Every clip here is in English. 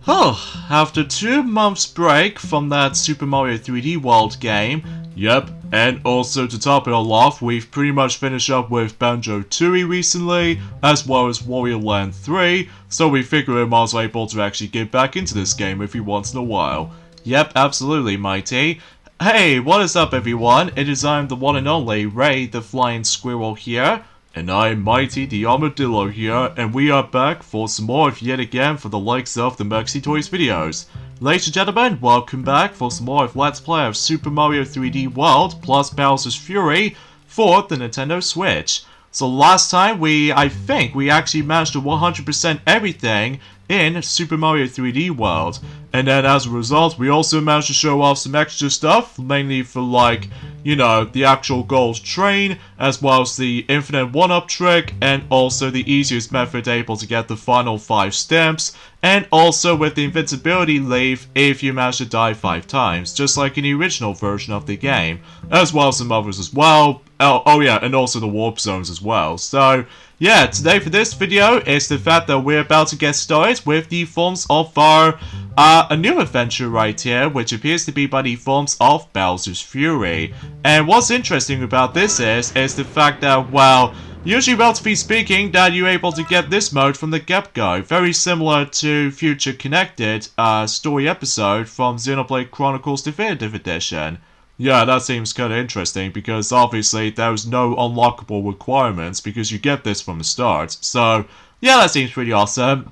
Oh, after 2 months break from that Super Mario 3D World game, yep, and also to top it all off, we've pretty much finished up with Banjo-Tooie recently, as well as Wario Land 3, so we figured we might as well able to actually get back into this game every once in a while. Yep, absolutely, Mighty. Hey, what is up everyone? It is I am the one and only Ray the Flying Squirrel here. And I'm Mighty the Armadillo here, and we are back for some more of yet again for the likes of the Merxy Toys videos. Ladies and gentlemen, welcome back for some more of Let's Play of Super Mario 3D World plus Bowser's Fury for the Nintendo Switch. So last time I think we actually managed to 100% everything in Super Mario 3D World. And then as a result, we also managed to show off some extra stuff, mainly for like, you know, the actual Gold Train, as well as the Infinite 1-Up trick, and also the easiest method able to get the final 5 stamps, and also with the invincibility leaf if you manage to die 5 times, just like in the original version of the game, as well as some others as well. Oh yeah, and also the warp zones as well. So yeah, today for this video is the fact that we're about to get started with the forms of our a new adventure right here, which appears to be by the forms of Bowser's Fury. And what's interesting about this is the fact that, well, usually relatively speaking, that you're able to get this mode from the get-go, very similar to Future Connected story episode from Xenoblade Chronicles Definitive Edition. Yeah, that seems kinda interesting, because obviously there's no unlockable requirements, because you get this from the start. So, yeah, that seems pretty awesome.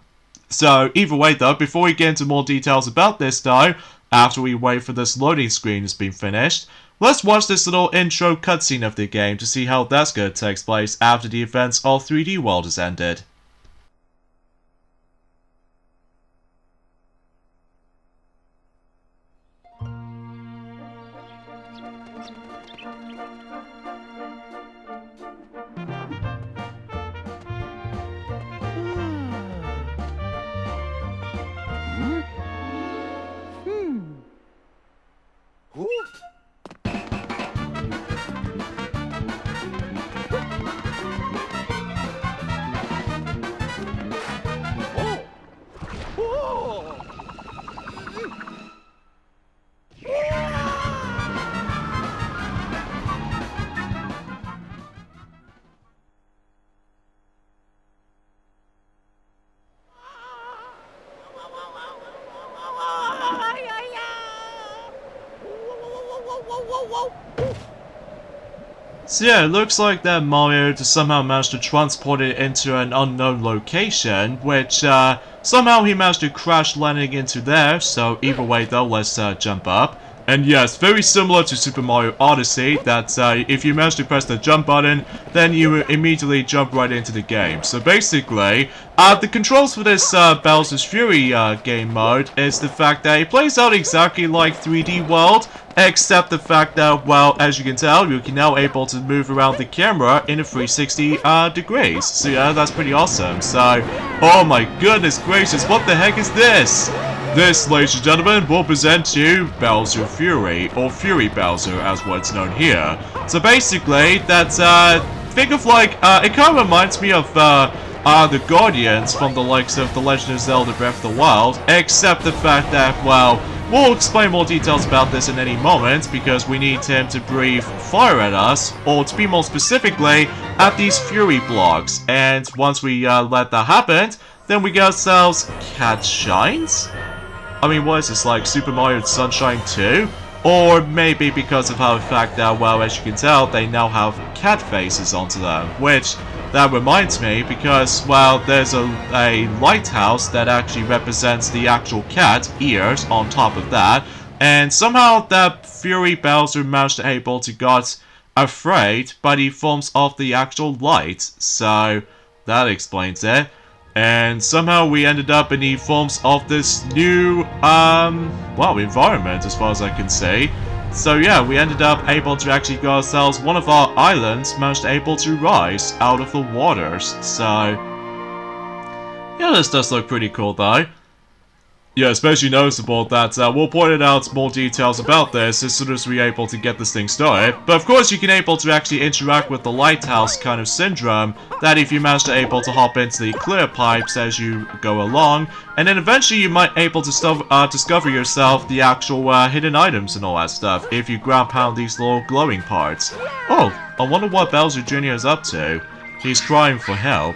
So, either way though, before we get into more details about this though, after we wait for this loading screen has been finished, let's watch this little intro cutscene of the game to see how that's gonna take place after the events of 3D World has ended. So yeah, it looks like that Mario just somehow managed to transport it into an unknown location, which somehow he managed to crash landing into there, so either way though, let's jump up. And yes, very similar to Super Mario Odyssey, that if you manage to press the jump button, then you immediately jump right into the game. So basically, the controls for this Bowser's Fury game mode is the fact that it plays out exactly like 3D World, except the fact that, well, as you can tell, you can now able to move around the camera in a 360 degrees. So yeah, that's pretty awesome. So, oh my goodness gracious, what the heck is this? This, ladies and gentlemen, will present to Bowser Fury, or Fury Bowser as what's known here. So basically, that's, think of like, it kind of reminds me of, the Guardians from the likes of The Legend of Zelda Breath of the Wild, except the fact that, well, we'll explain more details about this in any moment, because we need him to breathe fire at us, or to be more specifically, at these Fury blocks. And once we, let that happen, then we get ourselves Cat Shines? I mean, what is this, like Super Mario Sunshine 2? Or maybe because of how the fact that, well, as you can tell, they now have cat faces onto them. Which, that reminds me, because, well, there's a lighthouse that actually represents the actual cat ears on top of that. And somehow that Fury Bowser managed to able to got afraid by the forms of the actual light. So, that explains it. And somehow we ended up in the forms of this new, well, environment as far as I can see. So yeah, we ended up able to actually get ourselves one of our islands managed able to rise out of the waters. So, yeah, this does look pretty cool though. Yeah, especially noticeable that we'll point out more details about this as soon as we're able to get this thing started. But of course you can able to actually interact with the lighthouse kind of syndrome, that if you manage to able to hop into the clear pipes as you go along, and then eventually you might able to discover yourself the actual hidden items and all that stuff if you ground pound these little glowing parts. Oh, I wonder what Bowser Jr. is up to. He's crying for help.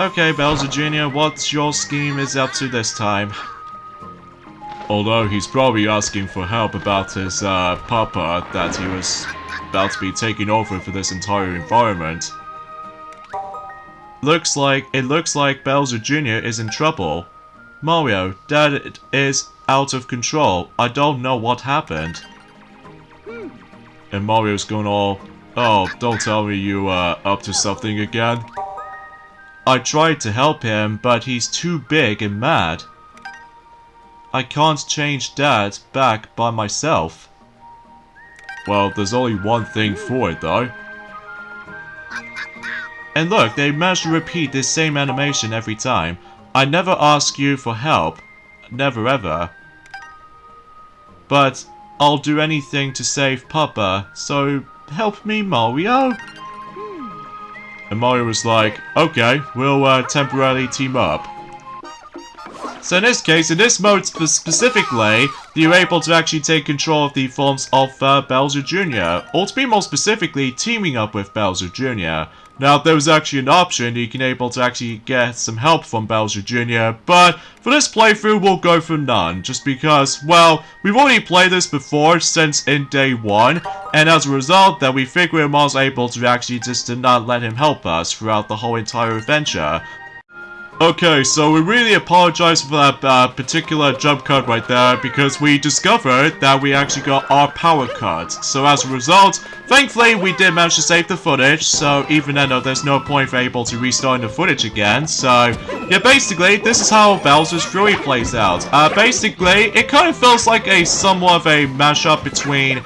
Okay, Bowser Jr., what your scheme is up to this time? Although he's probably asking for help about his papa that he was about to be taking over for this entire environment. It looks like Bowser Jr. is in trouble. Mario, Dad is out of control. I don't know what happened. And Mario's going all, oh, don't tell me you up to something again. I tried to help him, but he's too big and mad. I can't change Dad back by myself. Well, there's only one thing for it, though. And look, they managed to repeat this same animation every time. I never ask you for help. Never ever. But I'll do anything to save Papa, so help me, Mario. And Mario was like, okay, we'll temporarily team up. So in this case, in this mode specifically, you're able to actually take control of the forms of Bowser Jr. Or to be more specifically, teaming up with Bowser Jr. Now, there was actually an option you can able to actually get some help from Bowser Jr. But for this playthrough, we'll go for none. Just because, well, we've already played this before since in day 1. And as a result, that we figured I was able to actually just not let him help us throughout the whole entire adventure. Okay, so we really apologize for that particular jump cut right there, because we discovered that we actually got our power cut. So as a result, thankfully we did manage to save the footage, so even then there's no point for able to restart the footage again. So yeah, basically this is how Bowser's Fury plays out. Basically it kind of feels like a somewhat of a mashup between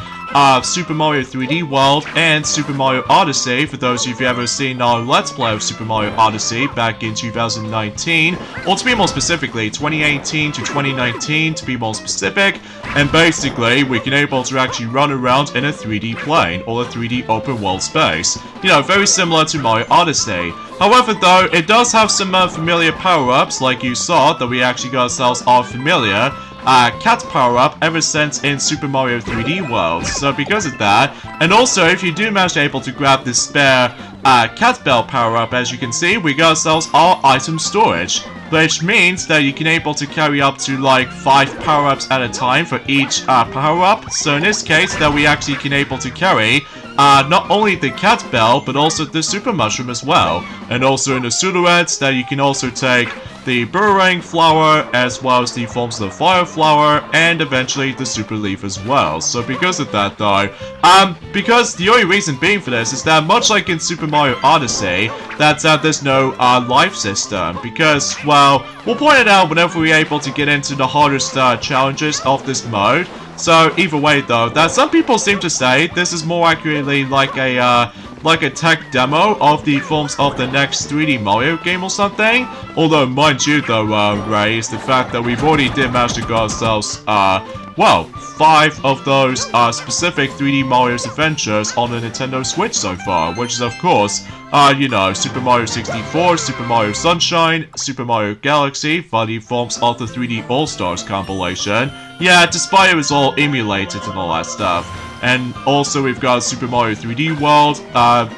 Super Mario 3D World and Super Mario Odyssey, for those of you who've ever seen our Let's Play of Super Mario Odyssey back in 2019, or to be more specifically, 2018 to 2019 to be more specific, and basically we can able to actually run around in a 3D plane, or a 3D open world space. You know, very similar to Mario Odyssey. However though, it does have some familiar power-ups, like you saw, that we actually got ourselves our familiar cat power-up ever since in Super Mario 3D World. So because of that, and also if you do manage to able to grab this spare cat bell power-up, as you can see, we got ourselves our item storage, which means that you can able to carry up to like 5 power-ups at a time for each power-up. So in this case, that we actually can able to carry not only the cat bell, but also the super mushroom as well. And also in the silhouettes, that you can also take the boomerang flower, as well as the forms of the fire flower, and eventually the super leaf as well. So because of that though, because the only reason being for this is that much like in Super Mario Odyssey, that there's no life system, because, well, we'll point it out whenever we're able to get into the hardest challenges of this mode. So either way though, that some people seem to say this is more accurately like a tech demo of the forms of the next 3D Mario game or something. Although, mind you though, Ray, is the fact that we've already did manage to get ourselves, well, 5 of those specific 3D Mario's adventures on the Nintendo Switch so far, which is of course, you know, Super Mario 64, Super Mario Sunshine, Super Mario Galaxy, for the forms of the 3D All-Stars compilation. Yeah, despite it was all emulated and all that stuff. And also we've got Super Mario 3D World,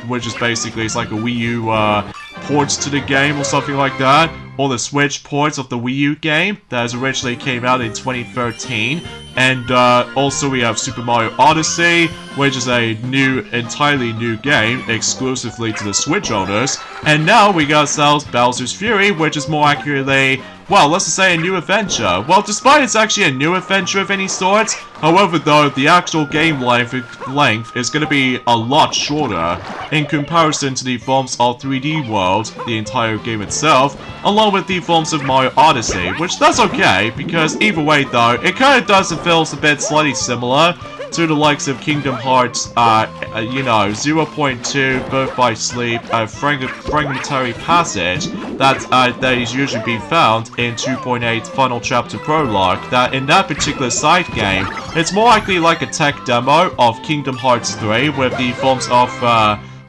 which is basically, it's like a Wii U ports to the game or something like that. Or the Switch ports of the Wii U game that originally came out in 2013. And also we have Super Mario Odyssey, which is a entirely new game exclusively to the Switch owners. And now we got ourselves Bowser's Fury, which is more accurately, well, let's just say a new adventure. Well, despite it's actually a new adventure of any sort, however though, the actual game length is going to be a lot shorter in comparison to the forms of 3D World, the entire game itself, along with the forms of Mario Odyssey, which that's okay, because either way though, it kind of does and feels a bit slightly similar. to the likes of Kingdom Hearts, you know, 0.2, Birth by Sleep, Fragmentary Passage, that is usually being found in 2.8 Final Chapter Prologue, that in that particular side game, it's more likely like a tech demo of Kingdom Hearts 3 with the forms of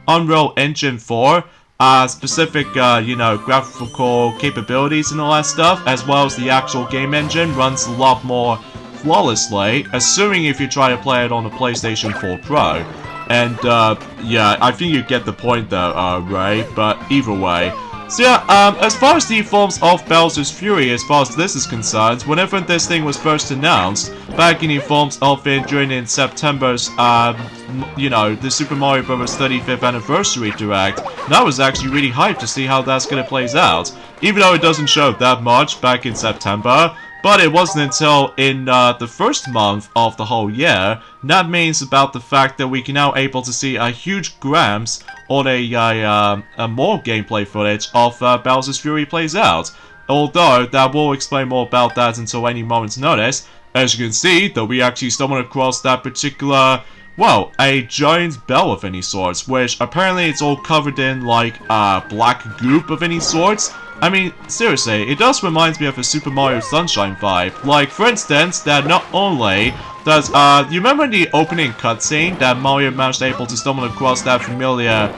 Unreal Engine 4, specific, you know, graphical capabilities and all that stuff, as well as the actual game engine runs a lot more flawlessly, assuming if you try to play it on the PlayStation 4 Pro. And, yeah, I think you get the point though, Ray, but either way. So yeah, as far as the forms of Bowser's Fury, as far as this is concerned, whenever this thing was first announced, back in the forms of it during September's, you know, the Super Mario Bros. 35th Anniversary Direct, and I was actually really hyped to see how that's gonna play out. Even though it doesn't show that much back in September, but it wasn't until in the first month of the whole year. And that means about the fact that we can now able to see a huge glimpse on a more gameplay footage of Bowser's Fury plays out. Although, that will explain more about that until any moment's notice. As you can see, that we actually stumbled across that particular, well, a giant bell of any sorts, which apparently it's all covered in like black goop of any sorts. I mean, seriously, it does remind me of a Super Mario Sunshine vibe. Like, for instance, that not only does, you remember in the opening cutscene that Mario managed able to stumble across that familiar,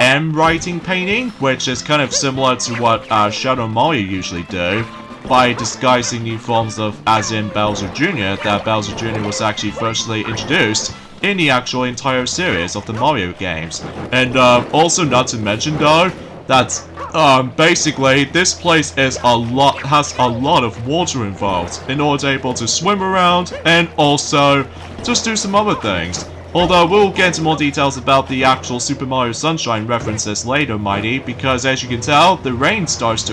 M writing painting, which is kind of similar to what, Shadow Mario usually do, by disguising new forms of, as in Bowser Jr., that Bowser Jr. was actually firstly introduced in the actual entire series of the Mario games. And, also not to mention though, that basically this place has a lot of water involved in order to be able to swim around and also just do some other things. Although we'll get into more details about the actual Super Mario Sunshine references later, Mighty, because as you can tell, the rain starts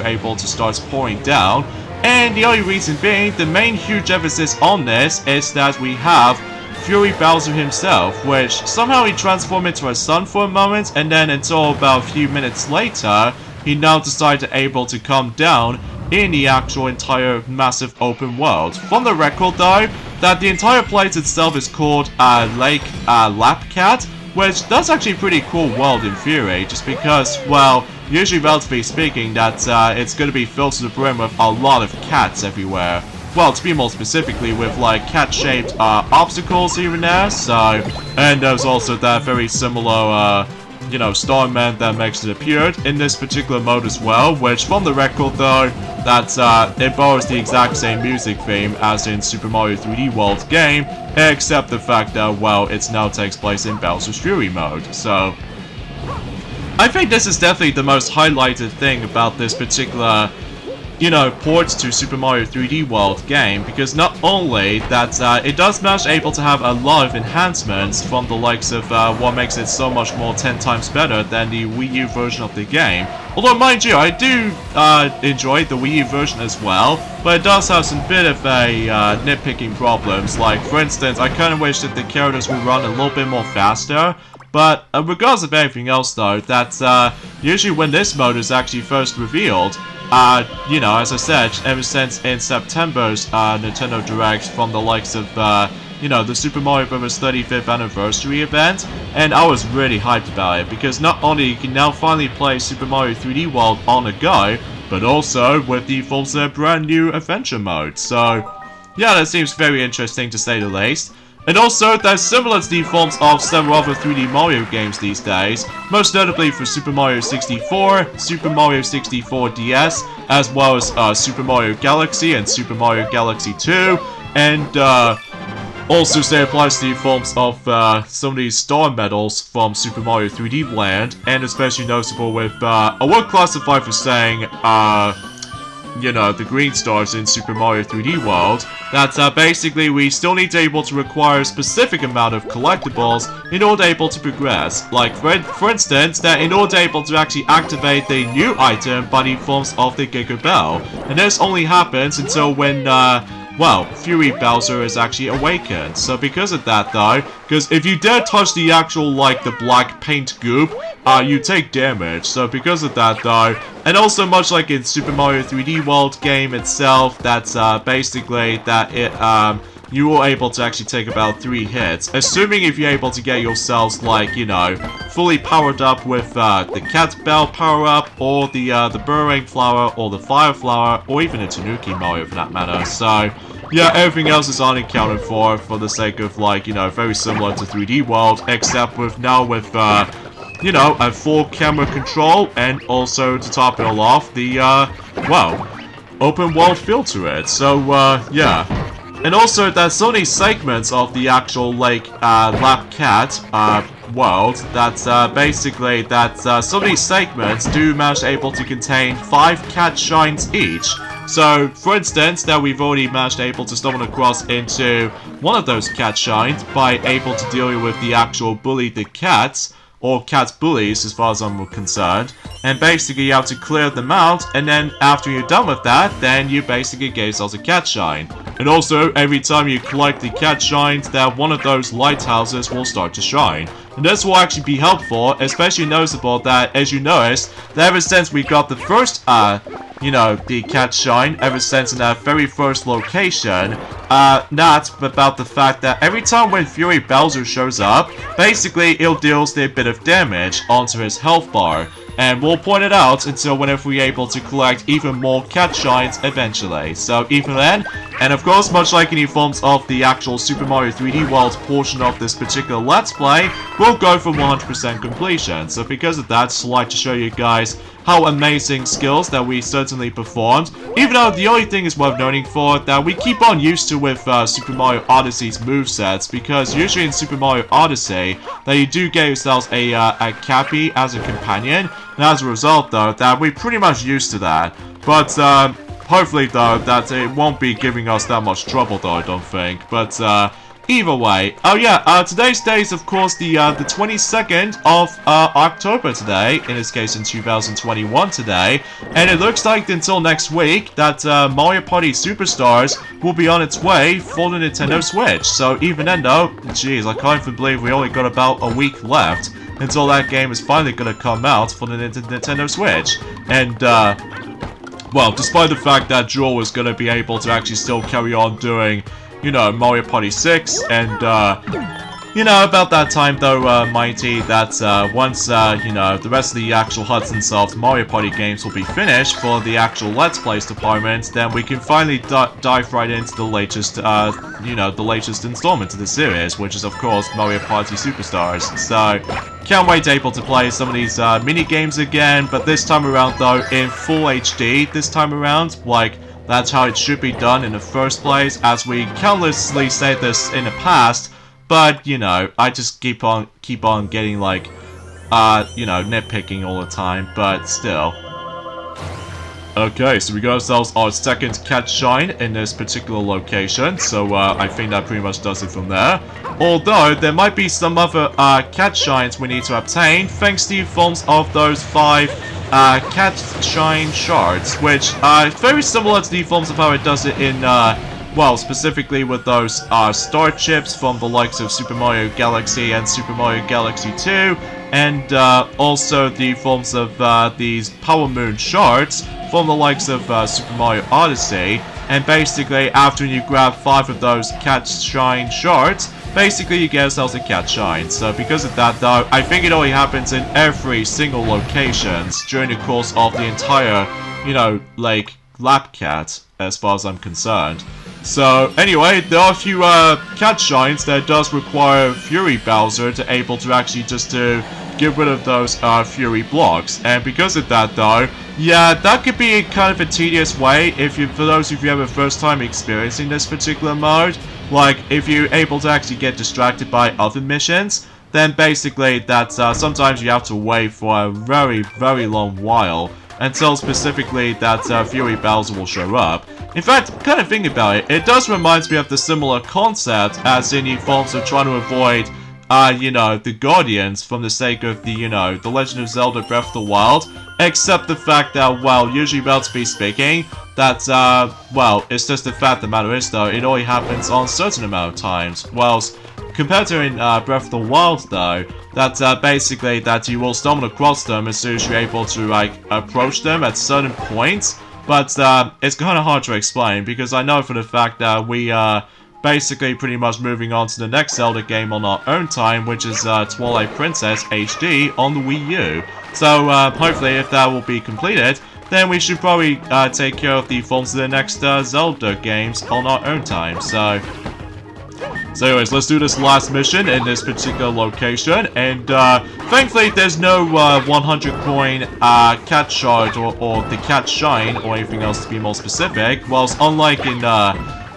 pouring down, and the only reason being, the main huge emphasis on this is that we have Fury Bowser himself, which somehow he transformed into a sun for a moment, and then until about a few minutes later, he now decided to able to come down in the actual entire massive open world. From the record though, that the entire place itself is called Lake Lapcat, which that's actually a pretty cool world in theory, just because, well, usually relatively speaking, that it's going to be filled to the brim with a lot of cats everywhere. Well, to be more specifically, with like cat-shaped obstacles here and there, so, and there's also that very similar, you know, Starman that makes it appeared in this particular mode as well, which from the record though, that it borrows the exact same music theme as in Super Mario 3D World game, except the fact that, well, it now takes place in Bowser's Fury mode, so I think this is definitely the most highlighted thing about this particular, you know, ports to Super Mario 3D World game, because not only that it does manage able to have a lot of enhancements from the likes of what makes it so much more 10 times better than the Wii U version of the game. Although, mind you, I do enjoy the Wii U version as well, but it does have some bit of a nitpicking problems. Like, for instance, I kind of wish that the characters would run a little bit more faster. But regardless of anything else though, that usually when this mode is actually first revealed, you know, as I said, ever since in September's Nintendo Direct from the likes of, you know, the Super Mario Bros. 35th Anniversary event, and I was really hyped about it, because not only you can now finally play Super Mario 3D World on the go, but also with the full brand new adventure mode, so yeah, that seems very interesting to say the least. And also, that's similar to the forms of several other 3D Mario games these days, most notably for Super Mario 64, Super Mario 64 DS, as well as Super Mario Galaxy and Super Mario Galaxy 2, and also say applies to the forms of some of these star medals from Super Mario 3D Land, and especially noticeable with, I would classify for saying, you know, the green stars in Super Mario 3D World, that basically we still need to able to require a specific amount of collectibles in order able to progress. Like, for instance, that in order able to actually activate the new item by the forms of the Giga Bell. And this only happens until when, well, Fury Bowser is actually awakened. So because of that though, because if you dare touch the actual, like, the black paint goop, you take damage. So because of that though, and also much like in Super Mario 3D World game itself, that's basically that it, you will able to actually take about 3 hits. Assuming if you're able to get yourselves, like, you know, fully powered up with the cat bell power up, or the burrowing flower, or the fire flower, or even a Tanuki Mario for that matter. So yeah, everything else is unaccounted for the sake of, like, you know, very similar to 3D World, except with now with you know, a full camera control, and also to top it all off, the well, open world feel to it. So yeah. And also that so many segments of the actual, like, lap cat world, that basically that so many segments do manage able to contain 5 cat shines each. So, for instance, that we've already managed able to stumble across into one of those cat shines by able to deal with the actual bully the cats, or cat bullies as far as I'm concerned, and basically you have to clear them out, and then after you're done with that, then you basically get yourselves a cat shine. And also, every time you collect the cat shines, that one of those lighthouses will start to shine. And this will actually be helpful, especially noticeable that, as you noticed, that ever since we got the first, you know, the cat shine, ever since in that very first location, not about the fact that every time when Fury Bowser shows up, basically it deals a bit of damage onto his health bar. And we'll point it out until whenever we're able to collect even more cat shines eventually. So even then, and of course, much like any forms of the actual Super Mario 3D World portion of this particular Let's Play, we'll go for 100% completion. So because of that, I'd just like to show you guys how amazing skills that we certainly performed. Even though the only thing is worth noting for that we keep on used to with Super Mario Odyssey's movesets, because usually in Super Mario Odyssey, that you do get yourselves a Cappy as a companion, and as a result though, that we're pretty much used to that. But hopefully though, that it won't be giving us that much trouble though, I don't think. But either way, oh yeah, today's day is of course the 22nd of October today, in this case in 2021 today, and it looks like until next week that Mario Party Superstars will be on its way for the Nintendo Switch. So even then though, jeez, I can't even believe we only got about a week left until that game is finally gonna come out for the Nintendo Switch. And well, despite the fact that Jewel was gonna be able to actually still carry on doing, you know, Mario Party 6, and, you know, about that time, though, Mighty, that, once, you know, the rest of the actual Hudson Soft Mario Party games will be finished for the actual Let's Plays department, then we can finally dive right into the latest, you know, the latest installment of the series, which is, of course, Mario Party Superstars. So, can't wait to able to play some of these, mini-games again, but this time around, though, in full HD, this time around, like, that's how it should be done in the first place, as we countlessly said this in the past, but, you know, I just keep on getting, like, you know, nitpicking all the time, but still. Okay, so we got ourselves our second cat shine in this particular location, so I think that pretty much does it from there. Although, there might be some other cat shines we need to obtain, thanks to the forms of those 5 cat shine shards, which are very similar to the forms of how it does it in, well, specifically with those star chips from the likes of Super Mario Galaxy and Super Mario Galaxy 2, and also the forms of these Power Moon shards from the likes of Super Mario Odyssey. And basically, after you grab 5 of those cat shine shards, basically you get yourselves a cat shine. So because of that though, I think it only happens in every single locations during the course of the entire, you know, like, lap cat, as far as I'm concerned. So anyway, there are a few cat shines that does require Fury Bowser to able to actually just to get rid of those Fury blocks. And because of that though, yeah, that could be kind of a tedious way if you, for those of you who have a first time experiencing this particular mode. Like, if you're able to actually get distracted by other missions, then basically that's sometimes you have to wait for a very, very long while until specifically that Fury Bowser will show up. In fact, kind of thinking about it, it does remind me of the similar concept as in the forms of trying to avoid, you know, the Guardians from the sake of the, you know, The Legend of Zelda Breath of the Wild, except the fact that, well, usually relatively speaking, that, well, it's just the fact the matter is, though, it only happens on a certain amount of times, whilst compared to in Breath of the Wild, though, that basically that you will stumble across them as soon as you're able to, like, approach them at certain points, but it's kind of hard to explain, because I know for the fact that we, basically pretty much moving on to the next Zelda game on our own time, which is Twilight Princess HD on the Wii U. So hopefully if that will be completed, then we should probably take care of the films of the next Zelda games on our own time. So anyways, let's do this last mission in this particular location, and thankfully there's no 100 coin cat shard or the cat shine or anything else to be more specific, whilst unlike in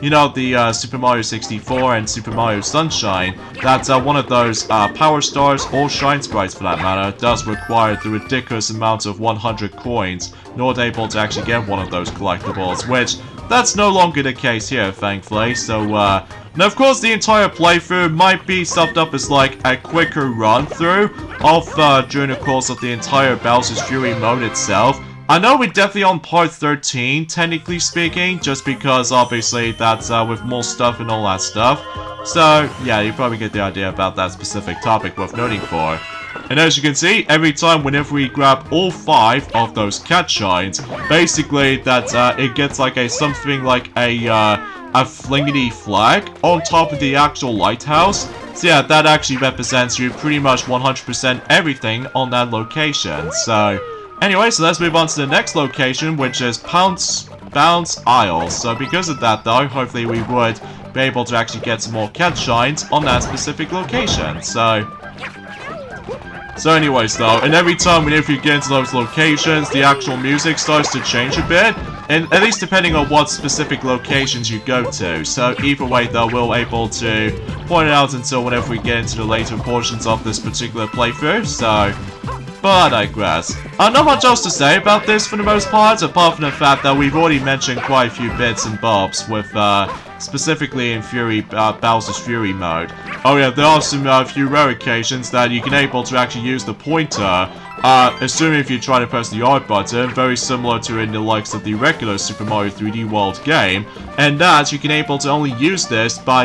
you know, the Super Mario 64 and Super Mario Sunshine, that one of those Power Stars or Shine Sprites for that matter does require the ridiculous amount of 100 coins in order able to actually get one of those collectibles, which that's no longer the case here, thankfully. So now of course the entire playthrough might be summed up as like a quicker run through of during the course of the entire Bowser's Fury mode itself. I know we're definitely on part 13, technically speaking, just because obviously that's with more stuff and all that stuff. So yeah, you probably get the idea about that specific topic worth noting for. And as you can see, every time whenever we grab all 5 of those cat shines, basically that it gets like something like a flingity flag on top of the actual lighthouse. So yeah, that actually represents you pretty much 100% everything on that location. So anyway, so let's move on to the next location, which is Bounce Isle. So because of that though, hopefully we would be able to actually get some more cat shines on that specific location. So anyways though, and every time whenever you get into those locations, the actual music starts to change a bit, and at least depending on what specific locations you go to. So either way though, we'll able to point it out until whenever we get into the later portions of this particular playthrough, so but I digress. Not much else to say about this for the most part, apart from the fact that we've already mentioned quite a few bits and bobs with, specifically in Bowser's Fury mode. Oh yeah, there are some few rare occasions that you can able to actually use the pointer, assuming if you try to press the R button, very similar to in the likes of the regular Super Mario 3D World game, and that you can able to only use this by,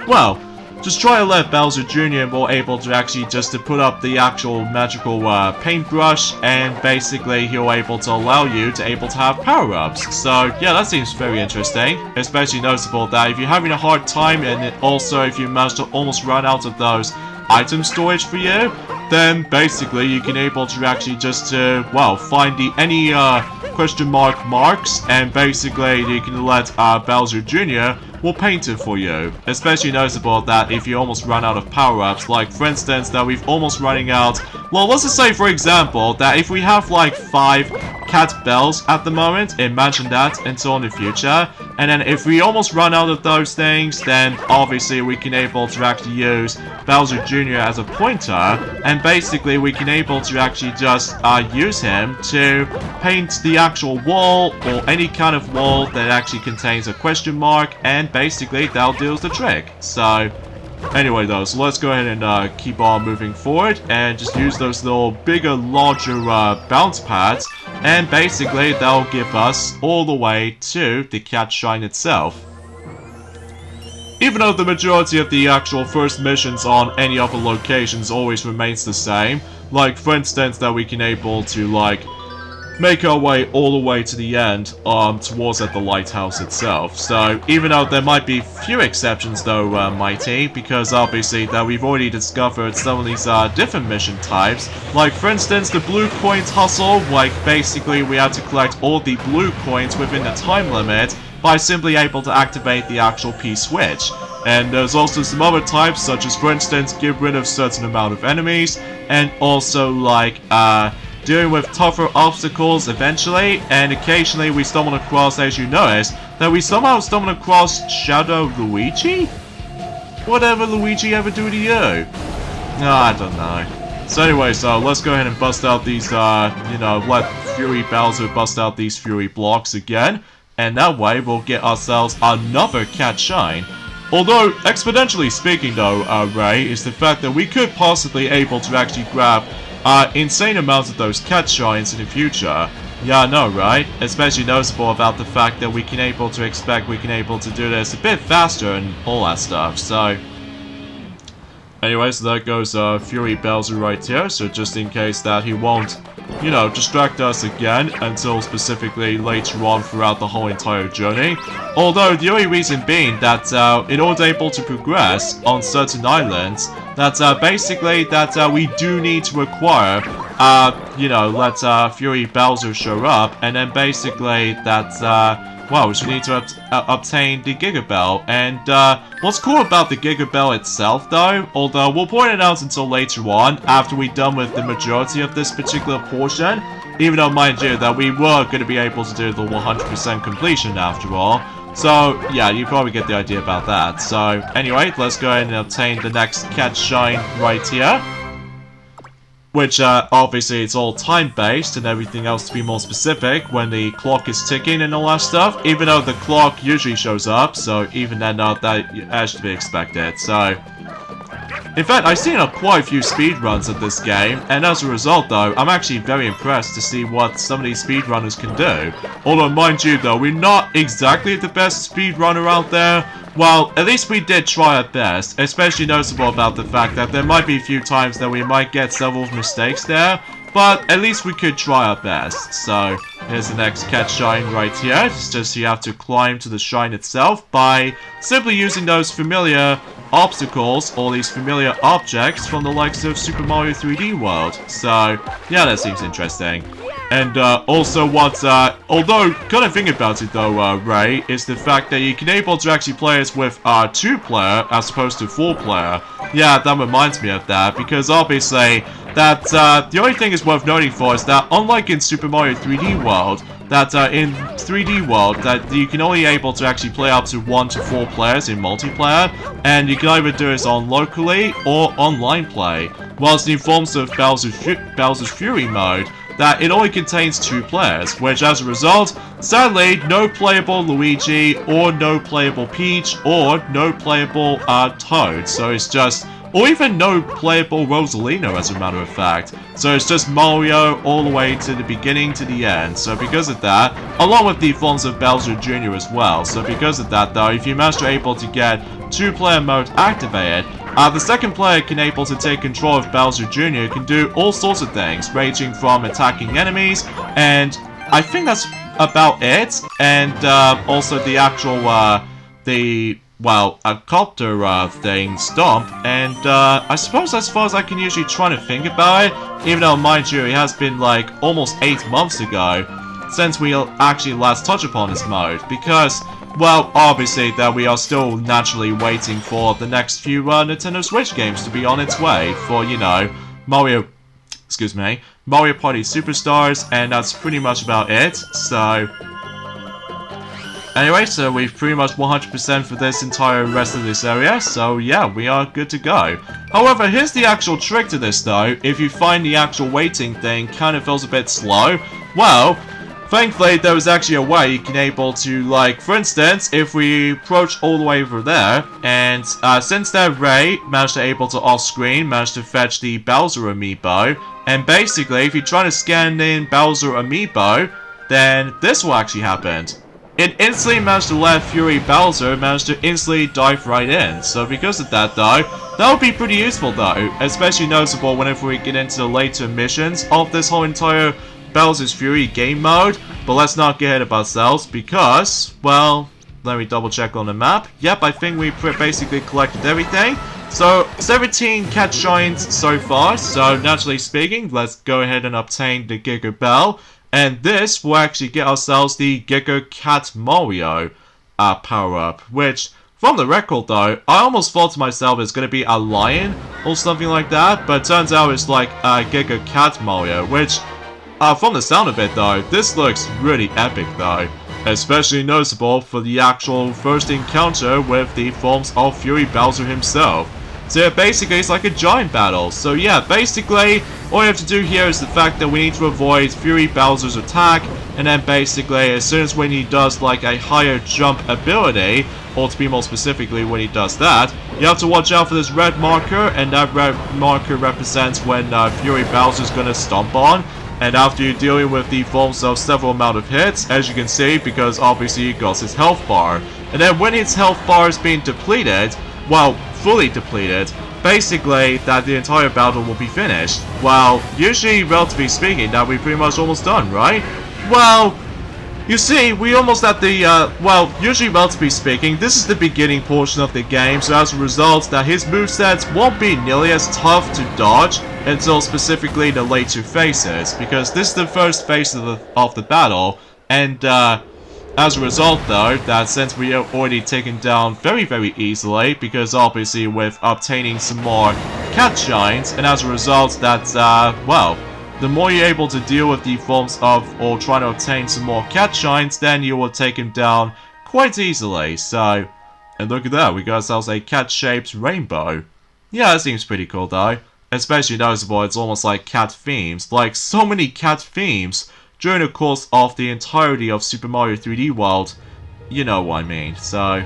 well, just try to let Bowser Jr. more able to actually just to put up the actual magical paintbrush, and basically he'll able to allow you to able to have power-ups. So yeah, that seems very interesting. Especially noticeable that if you're having a hard time, and also if you manage to almost run out of those item storage for you, then basically you can able to actually just well, find any question marks, and basically you can let Bowser Jr. will paint it for you. Especially noticeable that if you almost run out of power-ups, like for instance that we've almost running out, well, let's just say for example that if we have like 5 cat bells at the moment, imagine that until in the future, and then if we almost run out of those things, then obviously we can able to actually use Bowser Jr. as a pointer, and basically we can able to actually just use him to paint the actual wall or any kind of wall that actually contains a question mark, and basically that'll do the trick. So anyway though, so let's go ahead and keep on moving forward and just use those little bigger, larger bounce pads, and basically that'll give us all the way to the cat shine itself. Even though the majority of the actual first missions on any other locations always remains the same, like for instance that we can able to like make our way all the way to the end towards at the lighthouse itself. So even though there might be few exceptions though, Mighty, because obviously that we've already discovered some of these different mission types, like for instance the blue coins hustle, like basically we have to collect all the blue coins within the time limit by simply able to activate the actual P-switch. And there's also some other types, such as for instance get rid of certain amount of enemies, and also like dealing with tougher obstacles eventually, and occasionally we stumble across, as you notice, that we somehow stumble across Shadow Luigi? Whatever Luigi ever do to you? I don't know. So anyway, so let's go ahead and bust out these, you know, let Fury Bowser bust out these Fury blocks again, and that way we'll get ourselves another cat shine. Although, exponentially speaking though, Ray, is the fact that we could possibly able to actually grab insane amounts of those cat shines in the future. Yeah, I know, right? Especially noticeable about the fact that we can able to expect we can able to do this a bit faster and all that stuff, so Anyway, so that goes Fury Bowser right here, so just in case that he won't, you know, distract us again until specifically later on throughout the whole entire journey. Although the only reason being that in order able to progress on certain islands, that basically that we do need to acquire, you know, let Fury Bowser show up, and then basically that well, we should need to obtain the Giga Bell. And what's cool about the Giga Bell itself, though, although we'll point it out until later on, after we're done with the majority of this particular portion, even though, mind you, that we were going to be able to do the 100% completion after all. So, yeah, you probably get the idea about that. So, anyway, let's go ahead and obtain the next Cat Shine right here. Which, obviously, it's all time-based and everything else to be more specific when the clock is ticking and all that stuff. Even though the clock usually shows up, so even then, that has to be expected. So, in fact, I've seen quite a few speedruns of this game, and as a result, though, I'm actually very impressed to see what some of these speedrunners can do. Although, mind you, though, we're not exactly the best speedrunner out there. Well, at least we did try our best, especially noticeable about the fact that there might be a few times that we might get several mistakes there, but at least we could try our best. So, here's the next Cat Shine right here. It's just you have to climb to the shrine itself by simply using those familiar obstacles, or these familiar objects from the likes of Super Mario 3D World. So, yeah, that seems interesting. And also what, although, kind of thinking about it though, Ray, is the fact that you can able to actually play this with 2-player as opposed to 4-player. Yeah, that reminds me of that, because obviously, that, the only thing is worth noting for is that, unlike in Super Mario 3D World, that in 3D World, that you can only able to actually play up to 1 to 4 players in multiplayer, and you can either do this on locally or online play. Whilst in forms of Bowser's Fury mode, that it only contains 2 players, which as a result, sadly, no playable Luigi, or no playable Peach, or no playable Toad, so it's just, or even no playable Rosalina as a matter of fact. So it's just Mario all the way to the beginning to the end. So because of that, along with the forms of Bowser Jr. as well. So because of that though, if you manage to able to get 2-player mode activated, the second player can able to take control of Bowser Jr. can do all sorts of things, ranging from attacking enemies, and I think that's about it. And also the actual, a copter thing, Stomp, and I suppose as far as I can usually try to think about it, even though, mind you, it has been like almost 8 months ago since we actually last touched upon this mode, because, well, obviously that we are still naturally waiting for the next few Nintendo Switch games to be on its way for, you know, Mario Party Superstars, and that's pretty much about it. So, anyway, so we've pretty much 100% for this entire rest of this area, so yeah, we are good to go. However, here's the actual trick to this though. If you find the actual waiting thing kind of feels a bit slow, well, thankfully there was actually a way you can able to, like, for instance, if we approach all the way over there, and since that Ray managed to able to off-screen, managed to fetch the Bowser amiibo, and basically if you try to scan in Bowser amiibo, then this will actually happen. It instantly managed to let Fury Bowser manage to instantly dive right in. So because of that though, that would be pretty useful though, especially noticeable whenever we get into the later missions of this whole entire Bowser's Fury game mode. But let's not get ahead of ourselves because, well, let me double check on the map. Yep, I think we basically collected everything. So 17 Cat Shines so far, so naturally speaking, let's go ahead and obtain the Giga Bell. And this will actually get ourselves the Giga Cat Mario power-up, which, from the record though, I almost thought to myself it's going to be a lion or something like that, but it turns out it's like Giga Cat Mario, which, from the sound of it though, this looks really epic though. Especially noticeable for the actual first encounter with the forms of Fury Bowser himself. So basically it's like a giant battle. So yeah, basically all you have to do here is the fact that we need to avoid Fury Bowser's attack, and then basically as soon as when he does like a higher jump ability, or to be more specifically when he does that, you have to watch out for this red marker, and that red marker represents when Fury Bowser's gonna stomp on. And after you're dealing with the forms of several amount of hits, as you can see, because obviously he got his health bar. And then when his health bar is being depleted, well, fully depleted, basically that the entire battle will be finished. Well, usually, relatively speaking, that we're pretty much almost done, right? Well, you see, we almost at the, well, usually relatively speaking, this is the beginning portion of the game, so as a result, that his movesets won't be nearly as tough to dodge until specifically the later phases, because this is the first phase of the battle, and, as a result, though, that since we have already taken down very, very easily, because obviously with obtaining some more cat shines, and as a result, that, well, the more you're able to deal with the forms of, or try to obtain some more cat shines, then you will take him down quite easily, so, and look at that, we got ourselves a cat-shaped rainbow. Yeah, that seems pretty cool, though. Especially noticeable, it's almost like cat themes, like so many cat themes during the course of the entirety of Super Mario 3D World, you know what I mean, so...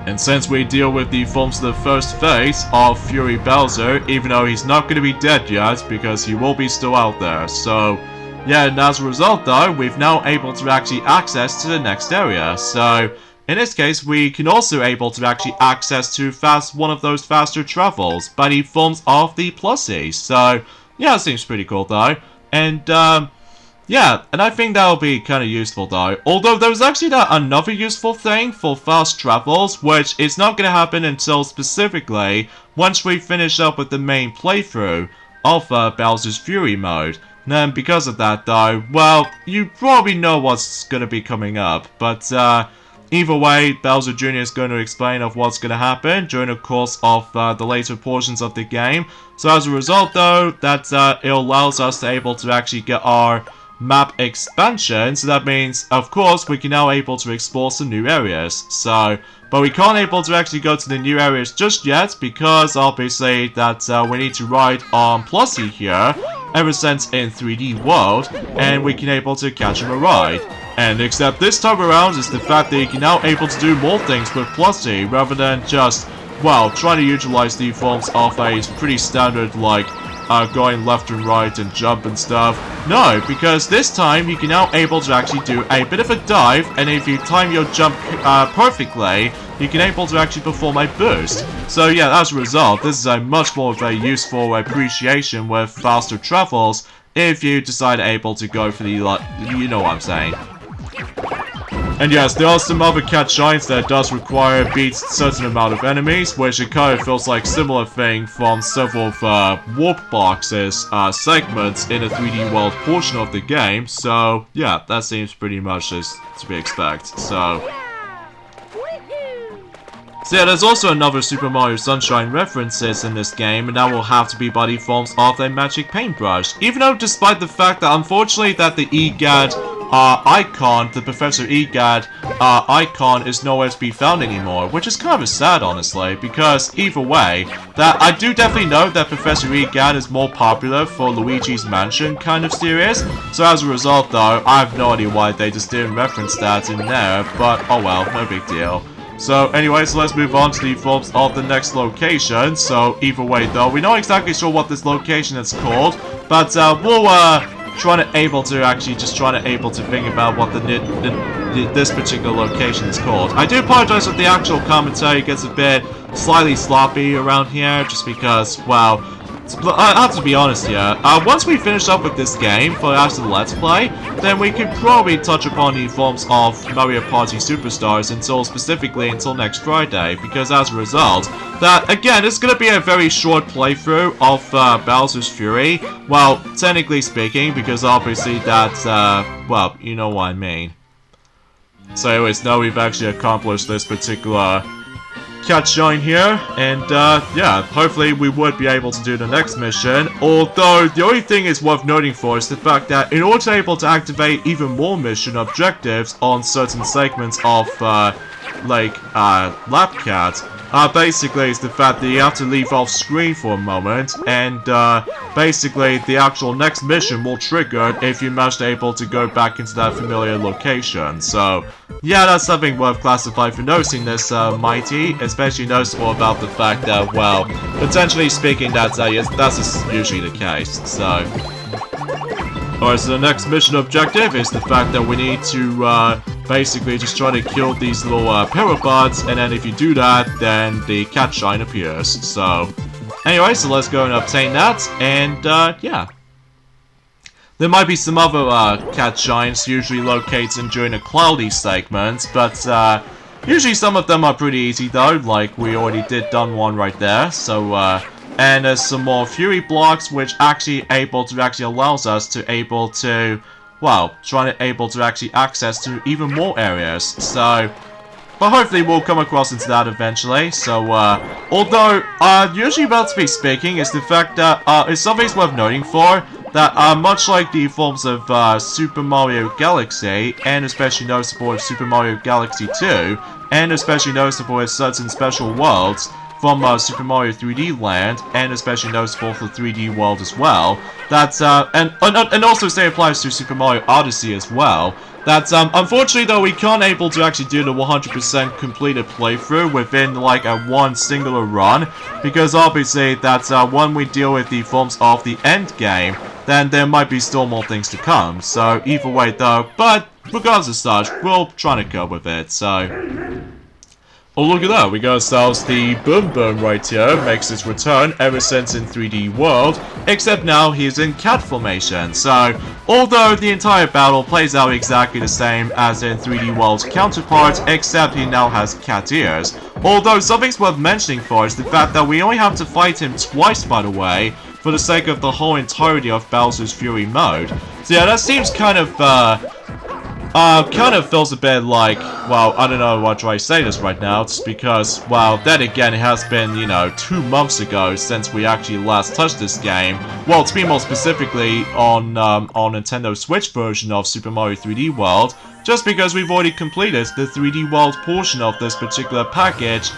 And since we deal with the forms of the first phase of Fury Bowser, even though he's not going to be dead yet, because he will be still out there, so... Yeah, and as a result though, we've now able to actually access to the next area, so... In this case, we can also able to actually access to one of those faster travels by the forms of the plussies, so... Yeah, it seems pretty cool though, and, yeah, and I think that'll be kind of useful though. Although there was actually another useful thing for fast travels, which is not going to happen until specifically once we finish up with the main playthrough of Bowser's Fury mode. And because of that though, well, you probably know what's going to be coming up. But either way, Bowser Jr. is going to explain of what's going to happen during the course of the later portions of the game. So as a result though, that it allows us to able to actually get our map expansion, so that means, of course, we can now able to explore some new areas, so, but we can't able to actually go to the new areas just yet, because obviously that we need to ride on Plussy here, ever since in 3D World, and we can able to catch him a ride. And except this time around is the fact that you can now able to do more things with Plussy, rather than just, well, trying to utilize the forms of a pretty standard, like, going left and right and jump and stuff. No, because this time you can now able to actually do a bit of a dive, and if you time your jump perfectly, you can able to actually perform a boost. So yeah, as a result, this is a much more of a useful appreciation with faster travels if you decide able to go for the, you know what I'm saying. And yes, there are some other cat shines that does require beat a certain amount of enemies, which it kind of feels like similar thing from several of Warp Box's segments in the 3D World portion of the game, so yeah, that seems pretty much as to be expected, so yeah, there's also another Super Mario Sunshine references in this game, and that will have to be by the forms of a magic paintbrush, even though despite the fact that unfortunately that the EGAD icon, the Professor EGAD icon is nowhere to be found anymore, which is kind of sad, honestly, because either way, that I do definitely know that Professor EGAD is more popular for Luigi's Mansion kind of series, so as a result though, I have no idea why they just didn't reference that in there, but oh well, no big deal. So anyways, let's move on to the forms of the next location. So either way though, we're not exactly sure what this location is called, but we'll trying to able to actually just trying to able to think about what this particular location is called. I do apologize if the actual commentary gets a bit slightly sloppy around here, just because, well, I have to be honest here. Once we finish up with this game for after the Let's Play, then we could probably touch upon the forms of Mario Party Superstars specifically until next Friday, because as a result, that again it's going to be a very short playthrough of Bowser's Fury. Well, technically speaking, because obviously that's well, you know what I mean. So anyways, now we've actually accomplished this particular cat shine here, and yeah, hopefully we would be able to do the next mission, although the only thing is worth noting for is the fact that in order to be able to activate even more mission objectives on certain segments of like Lap Cat, basically it's the fact that you have to leave off screen for a moment, and basically the actual next mission will trigger if you manage to able to go back into that familiar location. So yeah, that's something worth classifying for noticing this, Mighty, especially noticeable about the fact that, well, potentially speaking, that's usually the case, so. Alright, so the next mission objective is the fact that we need to basically just try to kill these little parabuds, and then if you do that, then the cat shine appears. So, anyway, so let's go and obtain that, and yeah. There might be some other cat shines usually located during the cloudy segments, but usually some of them are pretty easy though, like we already done one right there. So and there's some more fury blocks which actually allows us to able to actually access to even more areas. So but hopefully we'll come across into that eventually. So although usually relatively speaking is the fact that it's something worth noting for that much like the forms of Super Mario Galaxy, and especially noticeable with Super Mario Galaxy 2, and especially noticeable with certain special worlds from Super Mario 3D Land, and especially noticeable for 3D World as well, that, and also same applies to Super Mario Odyssey as well, that, unfortunately though, we can't able to actually do the 100% completed playthrough within, like, a one singular run, because obviously that, when we deal with the forms of the end game, then there might be still more things to come. So, either way though, but regardless of such, we'll try to cope with it, so... Oh, look at that, we got ourselves the Boom Boom right here, makes its return ever since in 3D World, except now he's in cat formation. So, although the entire battle plays out exactly the same as in 3D World's counterpart, except he now has cat ears. Although, something's worth mentioning for is the fact that we only have to fight him twice, by the way, for the sake of the whole entirety of Bowser's Fury mode. So yeah, that seems kind of feels a bit like, well, I don't know what I say this right now, just because, well, then again, it has been, you know, 2 months ago since we actually last touched this game. Well, to be more specifically, on Nintendo Switch version of Super Mario 3D World, just because we've already completed the 3D World portion of this particular package,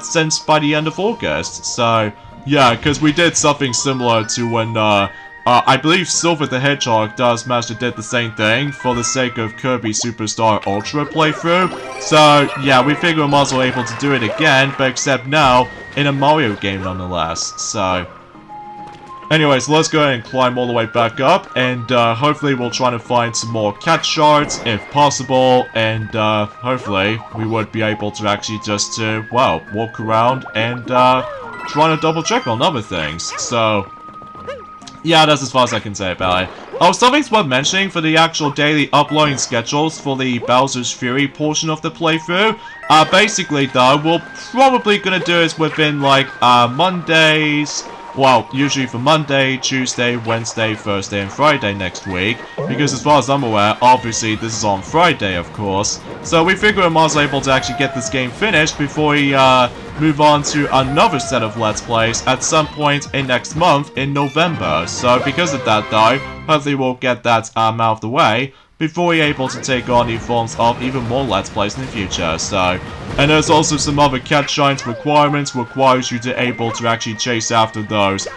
since by the end of August. So, yeah, because we did something similar to when, I believe Silver the Hedgehog does manage to did the same thing for the sake of Kirby Superstar Ultra playthrough. So, yeah, we figure we might as well able to do it again, but except now in a Mario game nonetheless. So, anyways, let's go ahead and climb all the way back up, and hopefully we'll try to find some more cat shards if possible, and hopefully we would be able to actually just, well, walk around and try to double check on other things. So, yeah, that's as far as I can say about it. Oh, something's worth mentioning for the actual daily uploading schedules for the Bowser's Fury portion of the playthrough. Basically though, we're probably gonna do it within like, Mondays, well, usually for Monday, Tuesday, Wednesday, Thursday, and Friday next week. Because as far as I'm aware, obviously this is on Friday, of course. So we figure we might as well able to actually get this game finished before we move on to another set of Let's Plays at some point in next month in November. So because of that though, hopefully we'll get that out of the way before we're able to take on new forms of even more Let's Plays in the future. So, and there's also some other cat shines requirements requires you to able to actually chase after those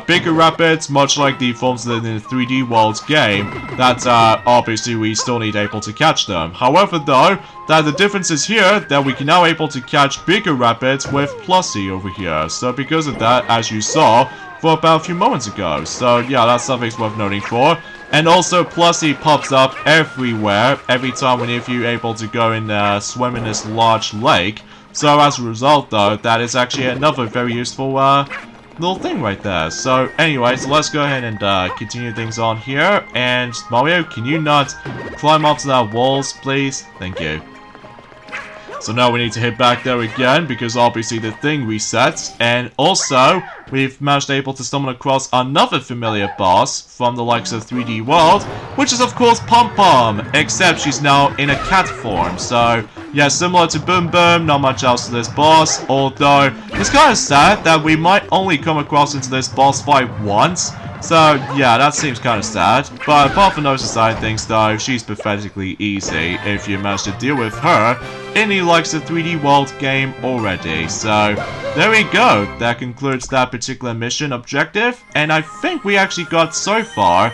bigger rapids, much like the forms in the 3D World's game, that obviously we still need able to catch them. However though, that the difference is here that we can now able to catch bigger rapids with Plussy over here. So because of that, as you saw for about a few moments ago. So yeah, that's something worth noting for. And also, Plussy pops up everywhere, every time whenever you're able to go and swim in this large lake. So as a result, though, that is actually another very useful little thing right there. So anyways, let's go ahead and continue things on here. And Mario, can you not climb up to that walls, please? Thank you. So now we need to head back there again, because obviously the thing resets, and also, we've managed to able to stumble across another familiar boss from the likes of 3D World, which is of course Pom Pom, except she's now in a cat form. So, yeah, similar to Boom Boom, not much else to this boss, although it's kind of sad that we might only come across into this boss fight once. So, yeah, that seems kind of sad. But apart from those side things, though, she's pathetically easy if you manage to deal with her in the likes of 3D World game already. So, there we go. That concludes that particular mission objective. And I think we actually got, so far,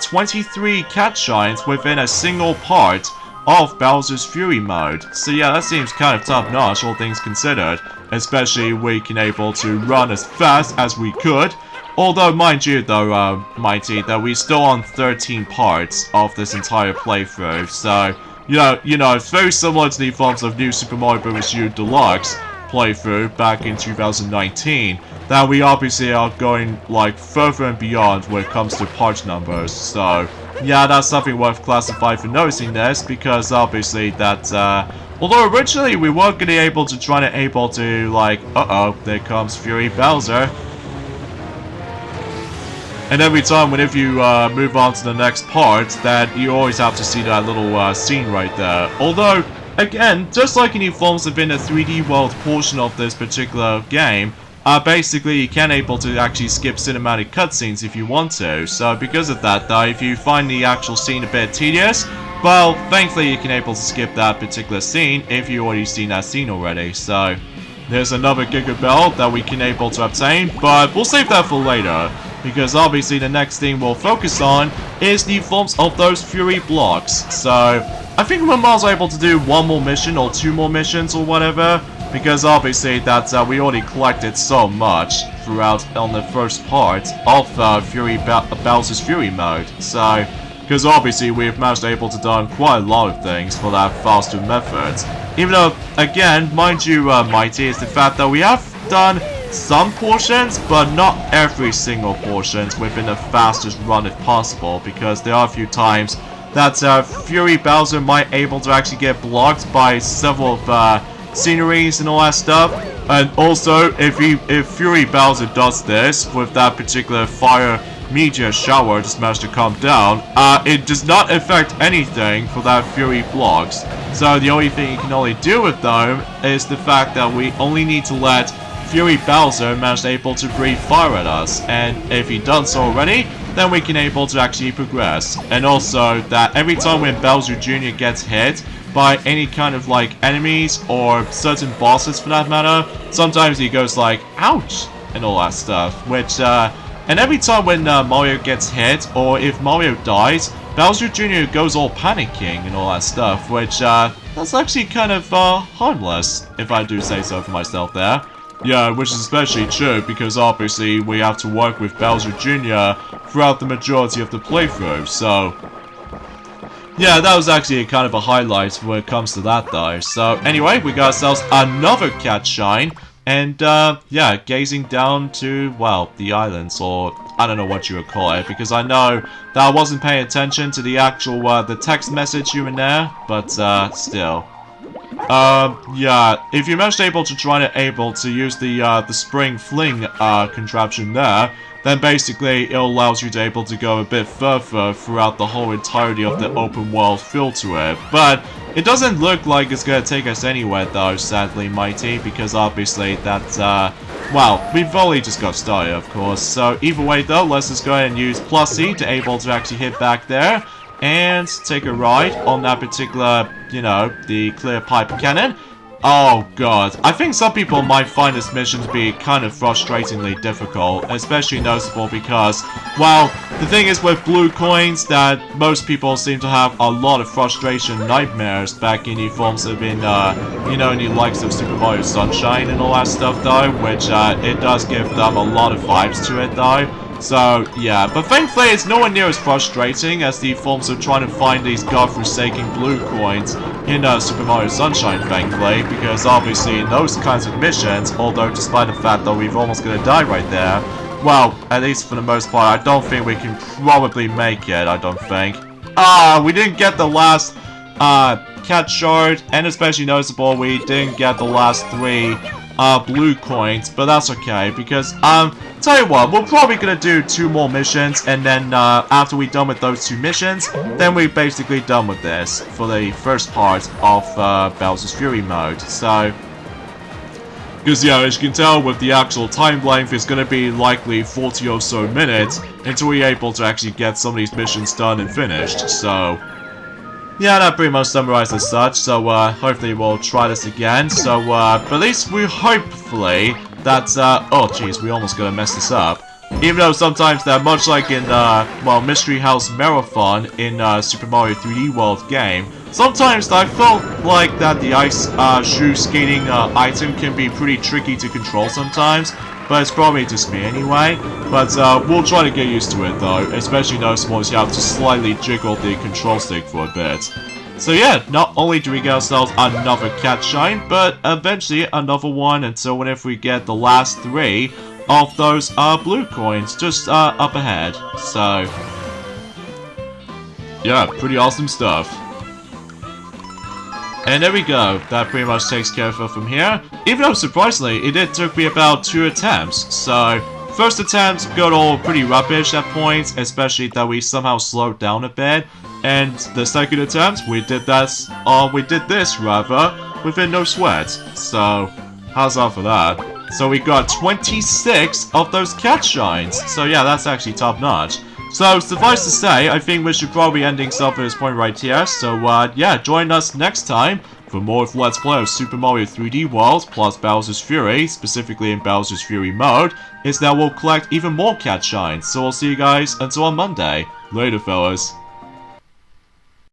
23 cat shines within a single part of Bowser's Fury mode. So yeah, that seems kind of top-notch, all things considered. Especially we can able to run as fast as we could. Although, mind you though, Mighty, that we're still on 13 parts of this entire playthrough, so it's very similar to the forms of New Super Mario Bros. U Deluxe playthrough back in 2019, that we obviously are going, like, further and beyond when it comes to part numbers. So, yeah, that's something worth classifying for noticing this, because obviously that, although originally we weren't going to be able to, like, there comes Fury Bowser. And every time whenever you move on to the next part, that you always have to see that little scene right there. Although, again, just like any forms within the 3D world portion of this particular game, basically you can able to actually skip cinematic cutscenes if you want to. So because of that though, if you find the actual scene a bit tedious, well, thankfully you can able to skip that particular scene if you already seen that scene already. So there's another Giga Bell that we can able to obtain, but we'll save that for later, because obviously the next thing we'll focus on is the forms of those Fury blocks. So I think we might be able to do one more mission or two more missions or whatever, because obviously that we already collected so much throughout on the first part of Bowser's Fury mode. So, because obviously we've managed able to done quite a lot of things for that faster method. Even though, again, mind you, Mighty, is the fact that we have done some portions, but not every single portions within the fastest run if possible, because there are a few times that Fury Bowser might able to actually get blocked by several of sceneries and all that stuff. And also, if Fury Bowser does this with that particular fire meteor shower just managed to come down, it does not affect anything for that Fury blocks. So the only thing you can only do with them is the fact that we only need to let Fury Bowser manage able to breathe fire at us, and if he done so already, then we can able to actually progress. And also that every time when Bowser Jr. gets hit by any kind of like enemies or certain bosses for that matter, sometimes he goes like, ouch, and all that stuff, which and every time when Mario gets hit, or if Mario dies, Bowser Jr. goes all panicking and all that stuff, which that's actually kind of harmless, if I do say so for myself there. Yeah, which is especially true because obviously we have to work with Bowser Jr. throughout the majority of the playthrough, so yeah, that was actually kind of a highlight when it comes to that though. So anyway, we got ourselves another cat shine, and yeah, gazing down to, well, the islands, or I don't know what you would call it, because I know that I wasn't paying attention to the actual the text message here and there, but still. Yeah, if you managed able to use the spring fling contraption there, then basically it allows you to able to go a bit further throughout the whole entirety of the open world feel to it. But it doesn't look like it's gonna take us anywhere though, sadly, Mighty, because obviously that's well, we've only just got started, of course. So either way though, let's just go ahead and use plus C to able to actually hit back there and take a ride on that particular, you know, the clear pipe cannon. Oh god, I think some people might find this mission to be kind of frustratingly difficult, especially noticeable because, well, the thing is with blue coins that most people seem to have a lot of frustration nightmares back in the forms of you know, in the likes of Super Mario Sunshine and all that stuff though, which it does give them a lot of vibes to it though. So, yeah, but thankfully it's nowhere near as frustrating as the forms of trying to find these godforsaken blue coins in Super Mario Sunshine, thankfully, because obviously in those kinds of missions, although despite the fact that we've almost gonna die right there, well, at least for the most part, I don't think we can probably make it, I don't think. We didn't get the last cat shard, and especially noticeable, we didn't get the last 3 blue coins, but that's okay, because, tell you what, we're probably gonna do 2 more missions, and then, after we're done with those 2 missions, then we're basically done with this, for the first part of, Bowser's Fury mode, so, because, yeah, as you can tell, with the actual time length, it's gonna be likely 40 or so minutes, until we're able to actually get some of these missions done and finished, so, yeah, that pretty much summarizes such, so hopefully we'll try this again, so but at least we hopefully that's oh jeez, we almost gonna mess this up. Even though sometimes that, much like in well, Mystery House Marathon in Super Mario 3D World game, sometimes I felt like that the ice shoe skating item can be pretty tricky to control sometimes, but it's probably just me anyway. But we'll try to get used to it though, especially noticeable as you have to slightly jiggle the control stick for a bit. So yeah, not only do we get ourselves another cat shine, but eventually another one until whenever we get the last 3 of those blue coins just up ahead. So yeah, pretty awesome stuff. And there we go, that pretty much takes care of it from here. Even though surprisingly, it did took me about 2 attempts. So first attempt got all pretty rubbish at points, especially that we somehow slowed down a bit. And the second attempt, we did this within no sweat. So how's that for that? So we got 26 of those cat shines. So yeah, that's actually top notch. So suffice to say, I think we should probably ending stuff at this point right here. So yeah, join us next time for more of Let's Play of Super Mario 3D World plus Bowser's Fury, specifically in Bowser's Fury mode, is that we'll collect even more cat shines. So we'll see you guys until on Monday. Later, fellas.